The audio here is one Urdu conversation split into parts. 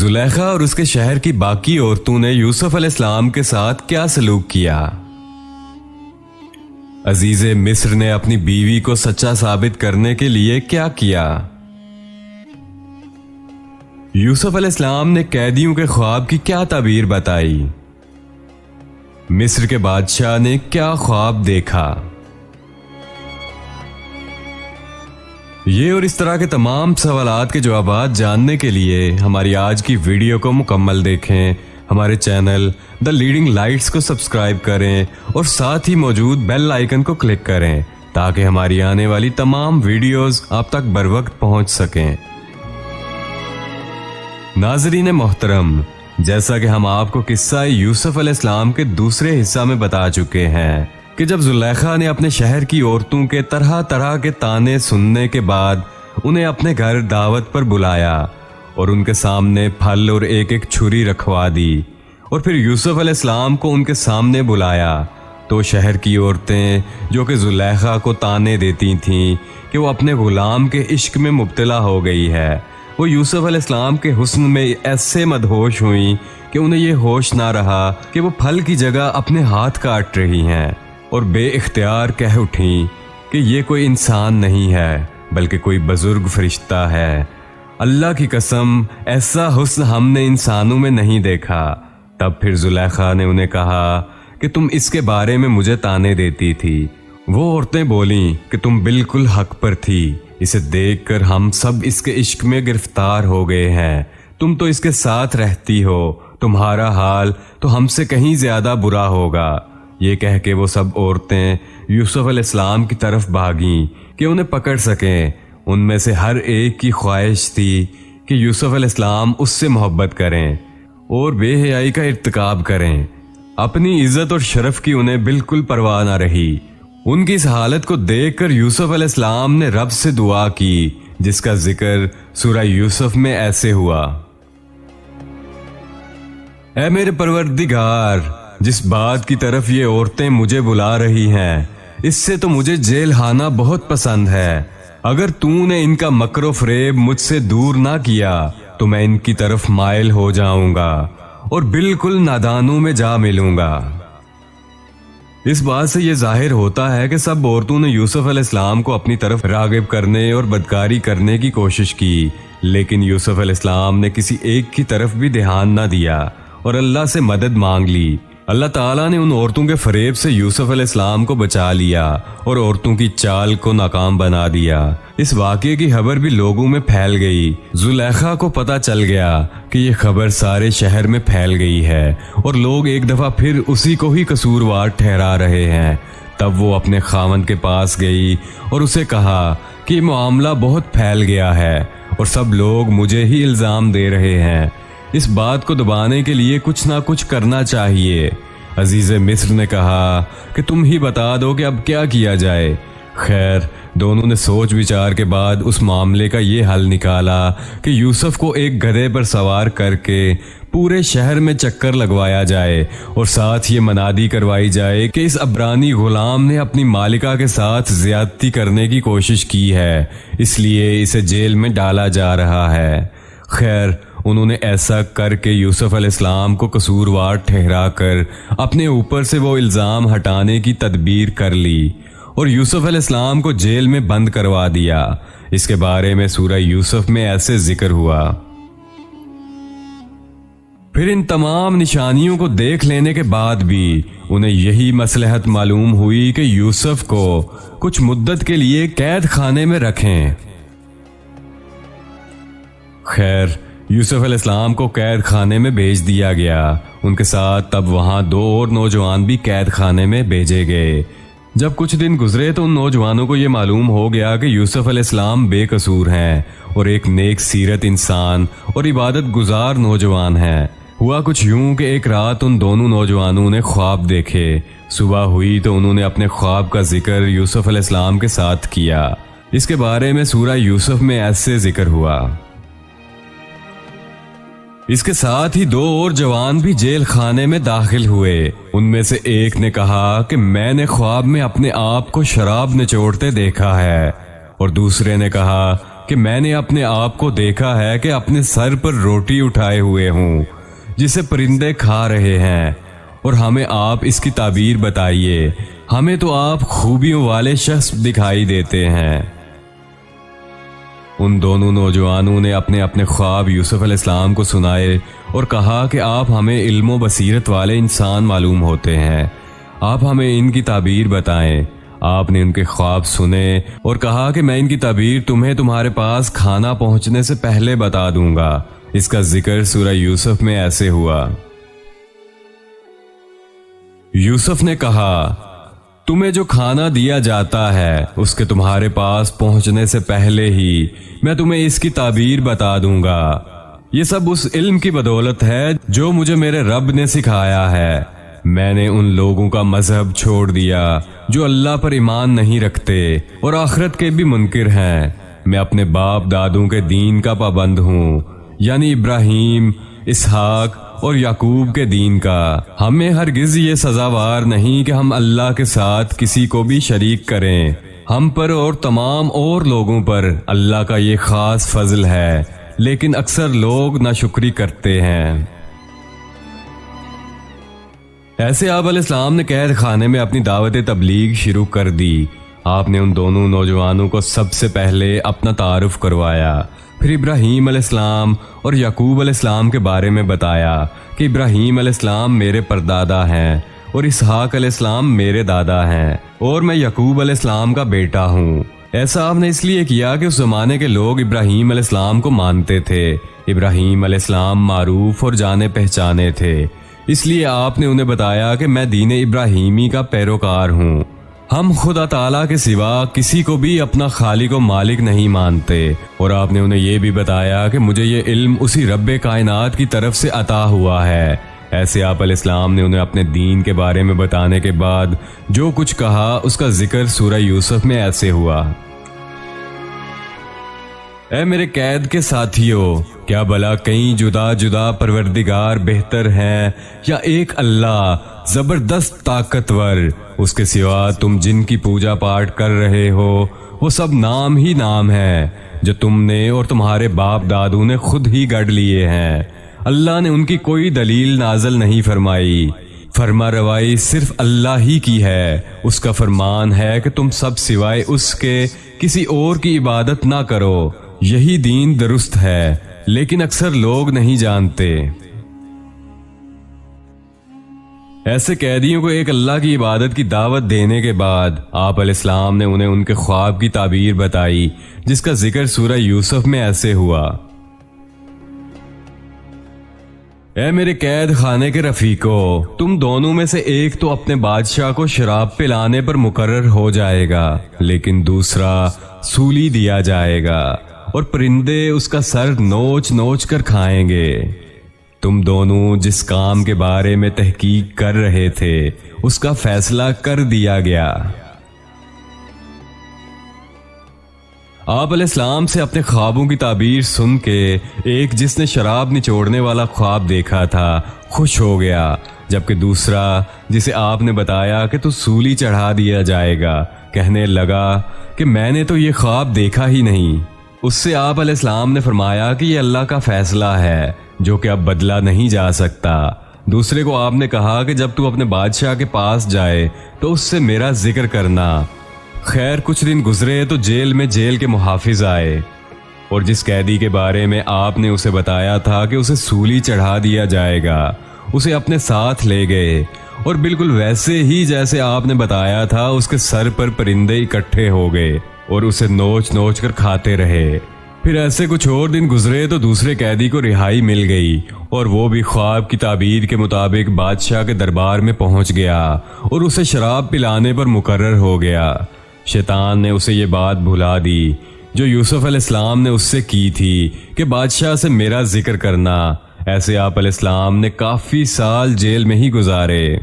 زلیخا اور اس کے شہر کی باقی عورتوں نے یوسف علیہ السلام کے ساتھ کیا سلوک کیا؟ عزیز مصر نے اپنی بیوی کو سچا ثابت کرنے کے لیے کیا کیا؟ یوسف علیہ السلام نے قیدیوں کے خواب کی کیا تعبیر بتائی؟ مصر کے بادشاہ نے کیا خواب دیکھا؟ یہ اور اس طرح کے تمام سوالات کے جوابات جاننے کے لیے ہماری آج کی ویڈیو کو مکمل دیکھیں، ہمارے چینل دا لیڈنگ لائٹس کو سبسکرائب کریں اور ساتھ ہی موجود بیل آئیکن کو کلک کریں تاکہ ہماری آنے والی تمام ویڈیوز آپ تک بروقت پہنچ سکیں۔ ناظرین محترم، جیسا کہ ہم آپ کو قصہ یوسف علیہ السلام کے دوسرے حصہ میں بتا چکے ہیں کہ جب زلیخا نے اپنے شہر کی عورتوں کے طرح طرح کے تانے سننے کے بعد انہیں اپنے گھر دعوت پر بلایا اور ان کے سامنے پھل اور ایک ایک چھری رکھوا دی اور پھر یوسف علیہ السلام کو ان کے سامنے بلایا، تو شہر کی عورتیں جو کہ زلیخا کو تانے دیتی تھیں کہ وہ اپنے غلام کے عشق میں مبتلا ہو گئی ہے، وہ یوسف علیہ السلام کے حسن میں ایسے مدہوش ہوئیں کہ انہیں یہ ہوش نہ رہا کہ وہ پھل کی جگہ اپنے ہاتھ کاٹ رہی ہیں اور بے اختیار کہہ اٹھیں کہ یہ کوئی انسان نہیں ہے بلکہ کوئی بزرگ فرشتہ ہے، اللہ کی قسم ایسا حسن ہم نے انسانوں میں نہیں دیکھا۔ تب پھر زلیخا نے انہیں کہا کہ تم اس کے بارے میں مجھے تانے دیتی تھی۔ وہ عورتیں بولیں کہ تم بالکل حق پر تھی، اسے دیکھ کر ہم سب اس کے عشق میں گرفتار ہو گئے ہیں، تم تو اس کے ساتھ رہتی ہو، تمہارا حال تو ہم سے کہیں زیادہ برا ہوگا۔ یہ کہہ کے وہ سب عورتیں یوسف علیہ السلام کی طرف بھاگیں کہ انہیں پکڑ سکیں۔ ان میں سے ہر ایک کی خواہش تھی کہ یوسف علیہ السلام اس سے محبت کریں اور بے حیائی کا ارتکاب کریں۔ اپنی عزت اور شرف کی انہیں بالکل پرواہ نہ رہی۔ ان کی اس حالت کو دیکھ کر یوسف علیہ السلام نے رب سے دعا کی، جس کا ذکر سورہ یوسف میں ایسے ہوا: اے میرے پروردگار، جس بات کی طرف یہ عورتیں مجھے بلا رہی ہیں اس سے تو مجھے جیل خانہ بہت پسند ہے۔ اگر تو نے ان کا مکر و فریب مجھ سے دور نہ کیا تو میں ان کی طرف مائل ہو جاؤں گا اور بالکل نادانوں میں جا ملوں گا۔ اس بات سے یہ ظاہر ہوتا ہے کہ سب عورتوں نے یوسف علیہ السلام کو اپنی طرف راغب کرنے اور بدکاری کرنے کی کوشش کی، لیکن یوسف علیہ السلام نے کسی ایک کی طرف بھی دھیان نہ دیا اور اللہ سے مدد مانگ لی۔ اللہ تعالیٰ نے ان عورتوں کے فریب سے یوسف علیہ السلام کو بچا لیا اور عورتوں کی چال کو ناکام بنا دیا۔ اس واقعے کی خبر بھی لوگوں میں پھیل گئی۔ زلیخا کو پتہ چل گیا کہ یہ خبر سارے شہر میں پھیل گئی ہے اور لوگ ایک دفعہ پھر اسی کو ہی قصوروار ٹھہرا رہے ہیں۔ تب وہ اپنے خاوند کے پاس گئی اور اسے کہا کہ یہ معاملہ بہت پھیل گیا ہے اور سب لوگ مجھے ہی الزام دے رہے ہیں، اس بات کو دبانے کے لیے کچھ نہ کچھ کرنا چاہیے۔ عزیز مصر نے کہا کہ تم ہی بتا دو کہ اب کیا کیا جائے۔ خیر، دونوں نے سوچ وچار کے بعد اس معاملے کا یہ حل نکالا کہ یوسف کو ایک گدھے پر سوار کر کے پورے شہر میں چکر لگوایا جائے اور ساتھ یہ منادی کروائی جائے کہ اس عبرانی غلام نے اپنی مالکہ کے ساتھ زیادتی کرنے کی کوشش کی ہے، اس لیے اسے جیل میں ڈالا جا رہا ہے۔ خیر، انہوں نے ایسا کر کے یوسف علیہ السلام کو قصوروار ٹھہرا کر اپنے اوپر سے وہ الزام ہٹانے کی تدبیر کر لی اور یوسف علیہ السلام کو جیل میں بند کروا دیا۔ اس کے بارے میں سورہ یوسف میں ایسے ذکر ہوا: پھر ان تمام نشانیوں کو دیکھ لینے کے بعد بھی انہیں یہی مصلحت معلوم ہوئی کہ یوسف کو کچھ مدت کے لیے قید خانے میں رکھیں۔ خیر، یوسف علیہ السلام کو قید خانے میں بھیج دیا گیا۔ ان کے ساتھ تب وہاں دو اور نوجوان بھی قید خانے میں بھیجے گئے۔ جب کچھ دن گزرے تو ان نوجوانوں کو یہ معلوم ہو گیا کہ یوسف علیہ السلام بے قصور ہیں اور ایک نیک سیرت انسان اور عبادت گزار نوجوان ہیں۔ ہوا کچھ یوں کہ ایک رات ان دونوں نوجوانوں نے خواب دیکھے۔ صبح ہوئی تو انہوں نے اپنے خواب کا ذکر یوسف علیہ السلام کے ساتھ کیا۔ اس کے بارے میں سورہ یوسف میں ایسے ذکر ہوا: اس کے ساتھ ہی دو اور جوان بھی جیل خانے میں داخل ہوئے۔ ان میں سے ایک نے کہا کہ میں نے خواب میں اپنے آپ کو شراب نچوڑتے دیکھا ہے، اور دوسرے نے کہا کہ میں نے اپنے آپ کو دیکھا ہے کہ اپنے سر پر روٹی اٹھائے ہوئے ہوں جسے پرندے کھا رہے ہیں، اور ہمیں آپ اس کی تعبیر بتائیے، ہمیں تو آپ خوبیوں والے شخص دکھائی دیتے ہیں۔ ان دونوں نوجوانوں نے اپنے اپنے خواب یوسف علیہ السلام کو سنائے اور کہا کہ آپ ہمیں علم و بصیرت والے انسان معلوم ہوتے ہیں، آپ ہمیں ان کی تعبیر بتائیں۔ آپ نے ان کے خواب سنے اور کہا کہ میں ان کی تعبیر تمہیں تمہارے پاس کھانا پہنچنے سے پہلے بتا دوں گا۔ اس کا ذکر سورہ یوسف میں ایسے ہوا۔ یوسف نے کہا، تمہیں جو کھانا دیا جاتا ہے اس کے تمہارے پاس پہنچنے سے پہلے ہی میں تمہیں اس کی تعبیر بتا دوں گا۔ یہ سب اس علم کی بدولت ہے جو مجھے میرے رب نے سکھایا ہے۔ میں نے ان لوگوں کا مذہب چھوڑ دیا جو اللہ پر ایمان نہیں رکھتے اور آخرت کے بھی منکر ہیں۔ میں اپنے باپ دادوں کے دین کا پابند ہوں، یعنی ابراہیم، اسحاق اور یعقوب کے دین کا۔ ہمیں ہرگز یہ سزاوار نہیں کہ ہم اللہ کے ساتھ کسی کو بھی شریک کریں۔ ہم پر اور تمام اور لوگوں پر اللہ کا یہ خاص فضل ہے، لیکن اکثر لوگ ناشکری کرتے ہیں۔ ایسے آپ علیہ السلام نے قید خانے میں اپنی دعوت تبلیغ شروع کر دی۔ آپ نے ان دونوں نوجوانوں کو سب سے پہلے اپنا تعارف کروایا، پھر ابراہیم علیہ السلام اور یعقوب علیہ السلام کے بارے میں بتایا کہ ابراہیم علیہ السلام میرے پردادا ہیں اور اسحاق علیہ السلام میرے دادا ہیں، اور میں یعقوب علیہ السلام کا بیٹا ہوں۔ ایسا آپ نے اس لیے کیا کہ اس زمانے کے لوگ ابراہیم علیہ السلام کو مانتے تھے۔ ابراہیم علیہ السلام معروف اور جانے پہچانے تھے، اس لیے آپ نے انہیں بتایا کہ میں دین ابراہیمی کا پیروکار ہوں۔ ہم خدا تعالیٰ کے سوا کسی کو بھی اپنا خالق و مالک نہیں مانتے، اور آپ نے انہیں یہ بھی بتایا کہ مجھے یہ علم اسی رب کائنات کی طرف سے عطا ہوا ہے۔ ایسے آپ علیہ السلام نے انہیں اپنے دین کے بارے میں بتانے کے بعد جو کچھ کہا اس کا ذکر سورہ یوسف میں ایسے ہوا۔ اے میرے قید کے ساتھیوں، کیا بھلا کئی جدا جدا پروردگار بہتر ہیں یا ایک اللہ زبردست طاقتور؟ اس کے سوا تم جن کی پوجا پاٹ کر رہے ہو وہ سب نام ہی نام ہے جو تم نے اور تمہارے باپ دادوں نے خود ہی گڑھ لیے ہیں۔ اللہ نے ان کی کوئی دلیل نازل نہیں فرمائی۔ فرما روائی صرف اللہ ہی کی ہے۔ اس کا فرمان ہے کہ تم سب سوائے اس کے کسی اور کی عبادت نہ کرو۔ یہی دین درست ہے، لیکن اکثر لوگ نہیں جانتے۔ ایسے قیدیوں کو ایک اللہ کی عبادت کی دعوت دینے کے بعد آپ علیہ السلام نے انہیں ان کے خواب کی تعبیر بتائی، جس کا ذکر سورہ یوسف میں ایسے ہوا۔ اے میرے قید خانے کے رفیقو، تم دونوں میں سے ایک تو اپنے بادشاہ کو شراب پلانے پر مقرر ہو جائے گا، لیکن دوسرا سولی دیا جائے گا اور پرندے اس کا سر نوچ نوچ کر کھائیں گے۔ تم دونوں جس کام کے بارے میں تحقیق کر رہے تھے اس کا فیصلہ کر دیا گیا۔ آپ علیہ السلام سے اپنے خوابوں کی تعبیر سن کے ایک جس نے شراب نچوڑنے والا خواب دیکھا تھا خوش ہو گیا، جبکہ دوسرا جسے آپ نے بتایا کہ تو سولی چڑھا دیا جائے گا کہنے لگا کہ میں نے تو یہ خواب دیکھا ہی نہیں۔ اس سے آپ علیہ السلام نے فرمایا کہ یہ اللہ کا فیصلہ ہے جو کہ اب بدلا نہیں جا سکتا۔ دوسرے کو آپ نے کہا کہ جب تو اپنے بادشاہ کے پاس جائے تو اس سے میرا ذکر کرنا۔ خیر کچھ دن گزرے تو جیل میں جیل کے محافظ آئے، اور جس قیدی کے بارے میں آپ نے اسے بتایا تھا کہ اسے سولی چڑھا دیا جائے گا اسے اپنے ساتھ لے گئے، اور بالکل ویسے ہی جیسے آپ نے بتایا تھا اس کے سر پر پرندے اکٹھے ہو گئے اور اسے نوچ نوچ کر کھاتے رہے۔ پھر ایسے کچھ اور دن گزرے تو دوسرے قیدی کو رہائی مل گئی، اور وہ بھی خواب کی تعبیر کے مطابق بادشاہ کے دربار میں پہنچ گیا اور اسے شراب پلانے پر مقرر ہو گیا۔ شیطان نے اسے یہ بات بھلا دی جو یوسف علیہ السلام نے اس سے کی تھی کہ بادشاہ سے میرا ذکر کرنا۔ ایسے آپ علیہ السلام نے کافی سال جیل میں ہی گزارے۔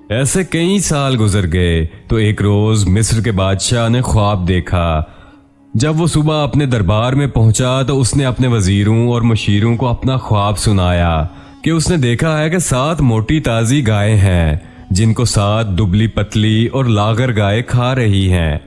ایسے کئی سال گزر گئے تو ایک روز مصر کے بادشاہ نے خواب دیکھا۔ جب وہ صبح اپنے دربار میں پہنچا تو اس نے اپنے وزیروں اور مشیروں کو اپنا خواب سنایا کہ اس نے دیکھا ہے کہ 7 موٹی تازی گائے ہیں جن کو 7 دبلی پتلی اور لاغر گائے کھا رہی ہیں،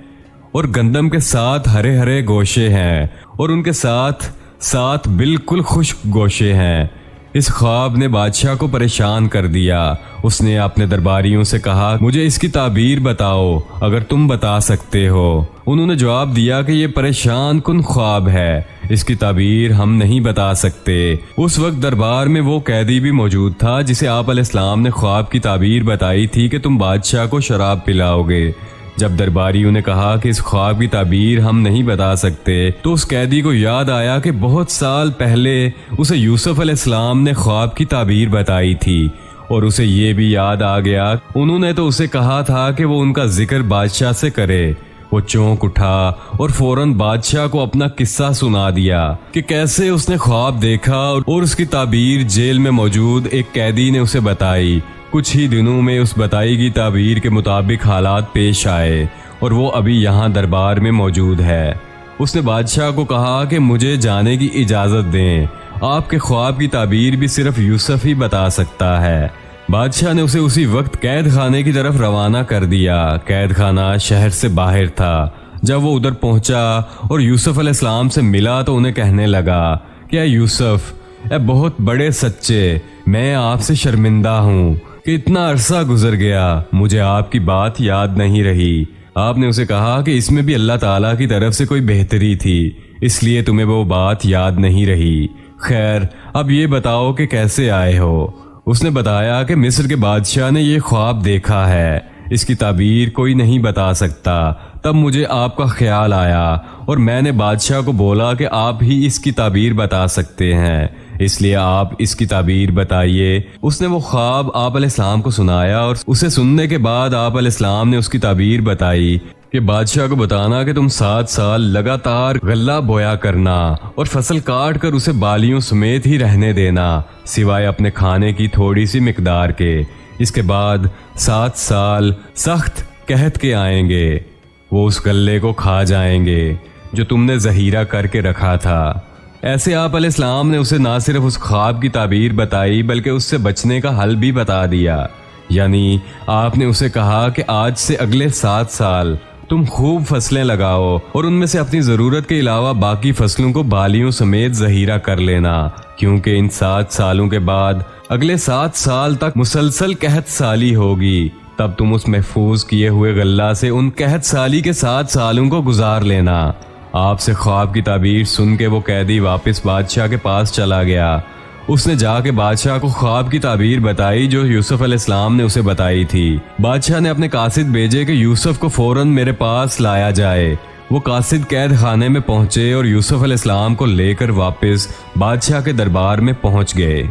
اور گندم کے 7 ہرے ہرے گوشے ہیں اور ان کے ساتھ 7 بالکل خشک گوشے ہیں۔ اس خواب نے بادشاہ کو پریشان کر دیا۔ اس نے اپنے درباریوں سے کہا، مجھے اس کی تعبیر بتاؤ اگر تم بتا سکتے ہو۔ انہوں نے جواب دیا کہ یہ پریشان کن خواب ہے، اس کی تعبیر ہم نہیں بتا سکتے۔ اس وقت دربار میں وہ قیدی بھی موجود تھا جسے آپ علیہ السلام نے خواب کی تعبیر بتائی تھی کہ تم بادشاہ کو شراب پلاؤ گے۔ جب درباریوں نے کہا کہ اس خواب کی تعبیر ہم نہیں بتا سکتے تو اس قیدی کو یاد آیا کہ بہت سال پہلے اسے یوسف علیہ السلام نے خواب کی تعبیر بتائی تھی، اور اسے یہ بھی یاد آ گیا انہوں نے تو اسے کہا تھا کہ وہ ان کا ذکر بادشاہ سے کرے۔ وہ چونک اٹھا اور فوراً بادشاہ کو اپنا قصہ سنا دیا کہ کیسے اس نے خواب دیکھا اور اس کی تعبیر جیل میں موجود ایک قیدی نے اسے بتائی۔ کچھ ہی دنوں میں اس بتائی گئی تعبیر کے مطابق حالات پیش آئے اور وہ ابھی یہاں دربار میں موجود ہے۔ اس نے بادشاہ کو کہا کہ مجھے جانے کی اجازت دیں، آپ کے خواب کی تعبیر بھی صرف یوسف ہی بتا سکتا ہے۔ بادشاہ نے اسے اسی وقت قید خانے کی طرف روانہ کر دیا۔ قید خانہ شہر سے باہر تھا۔ جب وہ ادھر پہنچا اور یوسف علیہ السلام سے ملا تو انہیں کہنے لگا کہ اے یوسف، اے بہت بڑے سچے، میں آپ سے شرمندہ ہوں کہ اتنا عرصہ گزر گیا، مجھے آپ کی بات یاد نہیں رہی۔ آپ نے اسے کہا کہ اس میں بھی اللہ تعالیٰ کی طرف سے کوئی بہتری تھی، اس لیے تمہیں وہ بات یاد نہیں رہی۔ خیر، اب یہ بتاؤ کہ کیسے آئے ہو؟ اس نے بتایا کہ مصر کے بادشاہ نے یہ خواب دیکھا ہے، اس کی تعبیر کوئی نہیں بتا سکتا۔ تب مجھے آپ کا خیال آیا اور میں نے بادشاہ کو بولا کہ آپ ہی اس کی تعبیر بتا سکتے ہیں، اس لیے آپ اس کی تعبیر بتائیے۔ اس نے وہ خواب آپ علیہ السلام کو سنایا اور اسے سننے کے بعد آپ علیہ السلام نے اس کی تعبیر بتائی کہ بادشاہ کو بتانا کہ تم 7 سال لگاتار غلہ بویا کرنا اور فصل کاٹ کر اسے بالیوں سمیت ہی رہنے دینا سوائے اپنے کھانے کی تھوڑی سی مقدار کے۔ اس کے بعد 7 سال سخت قحط کے آئیں گے، وہ اس غلے کو کھا جائیں گے جو تم نے ذخیرہ کر کے رکھا تھا۔ ایسے آپ علیہ السلام نے اسے نہ صرف اس خواب کی تعبیر بتائی بلکہ اس سے بچنے کا حل بھی بتا دیا، یعنی آپ نے اسے کہا کہ آج سے اگلے 7 سال تم خوب فصلیں لگاؤ اور ان میں سے اپنی ضرورت کے علاوہ باقی فصلوں کو بالیوں سمیت ذخیرہ کر لینا، کیونکہ ان 7 سالوں کے بعد اگلے 7 سال تک مسلسل قحط سالی ہوگی۔ تب تم اس محفوظ کیے ہوئے غلہ سے ان قحط سالی کے 7 سالوں کو گزار لینا۔ آپ سے خواب کی تعبیر سن کے وہ قیدی واپس بادشاہ کے پاس چلا گیا۔ اس نے جا کے بادشاہ کو خواب کی تعبیر بتائی جو یوسف علیہ السلام نے اسے بتائی تھی۔ بادشاہ نے اپنے قاصد بھیجے کہ یوسف کو فوراً میرے پاس لایا جائے۔ وہ قاصد قید خانے میں پہنچے اور یوسف علیہ السلام کو لے کر واپس بادشاہ کے دربار میں پہنچ گئے۔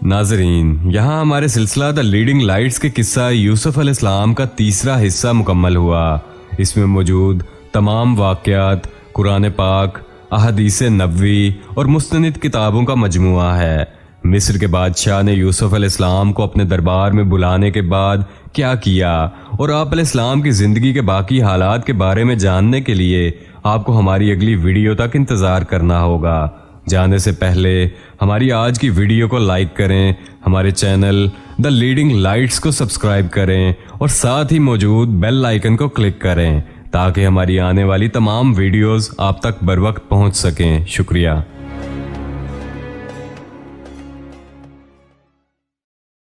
ناظرین، یہاں ہمارے سلسلہ دا لیڈنگ لائٹس کے قصہ یوسف علیہ السلام کا تیسرا حصہ مکمل ہوا۔ اس میں موجود تمام واقعات قرآن پاک، احادیث نبوی اور مستند کتابوں کا مجموعہ ہے۔ مصر کے بادشاہ نے یوسف علیہ السلام کو اپنے دربار میں بلانے کے بعد کیا کیا اور آپ علیہ السلام کی زندگی کے باقی حالات کے بارے میں جاننے کے لیے آپ کو ہماری اگلی ویڈیو تک انتظار کرنا ہوگا۔ جانے سے پہلے ہماری آج کی ویڈیو کو لائک کریں، ہمارے چینل دا لیڈنگ لائٹس کو سبسکرائب کریں اور ساتھ ہی موجود بیل آئیکن کو کلک کریں تاکہ ہماری آنے والی تمام ویڈیوز آپ تک بروقت پہنچ سکیں۔ شکریہ۔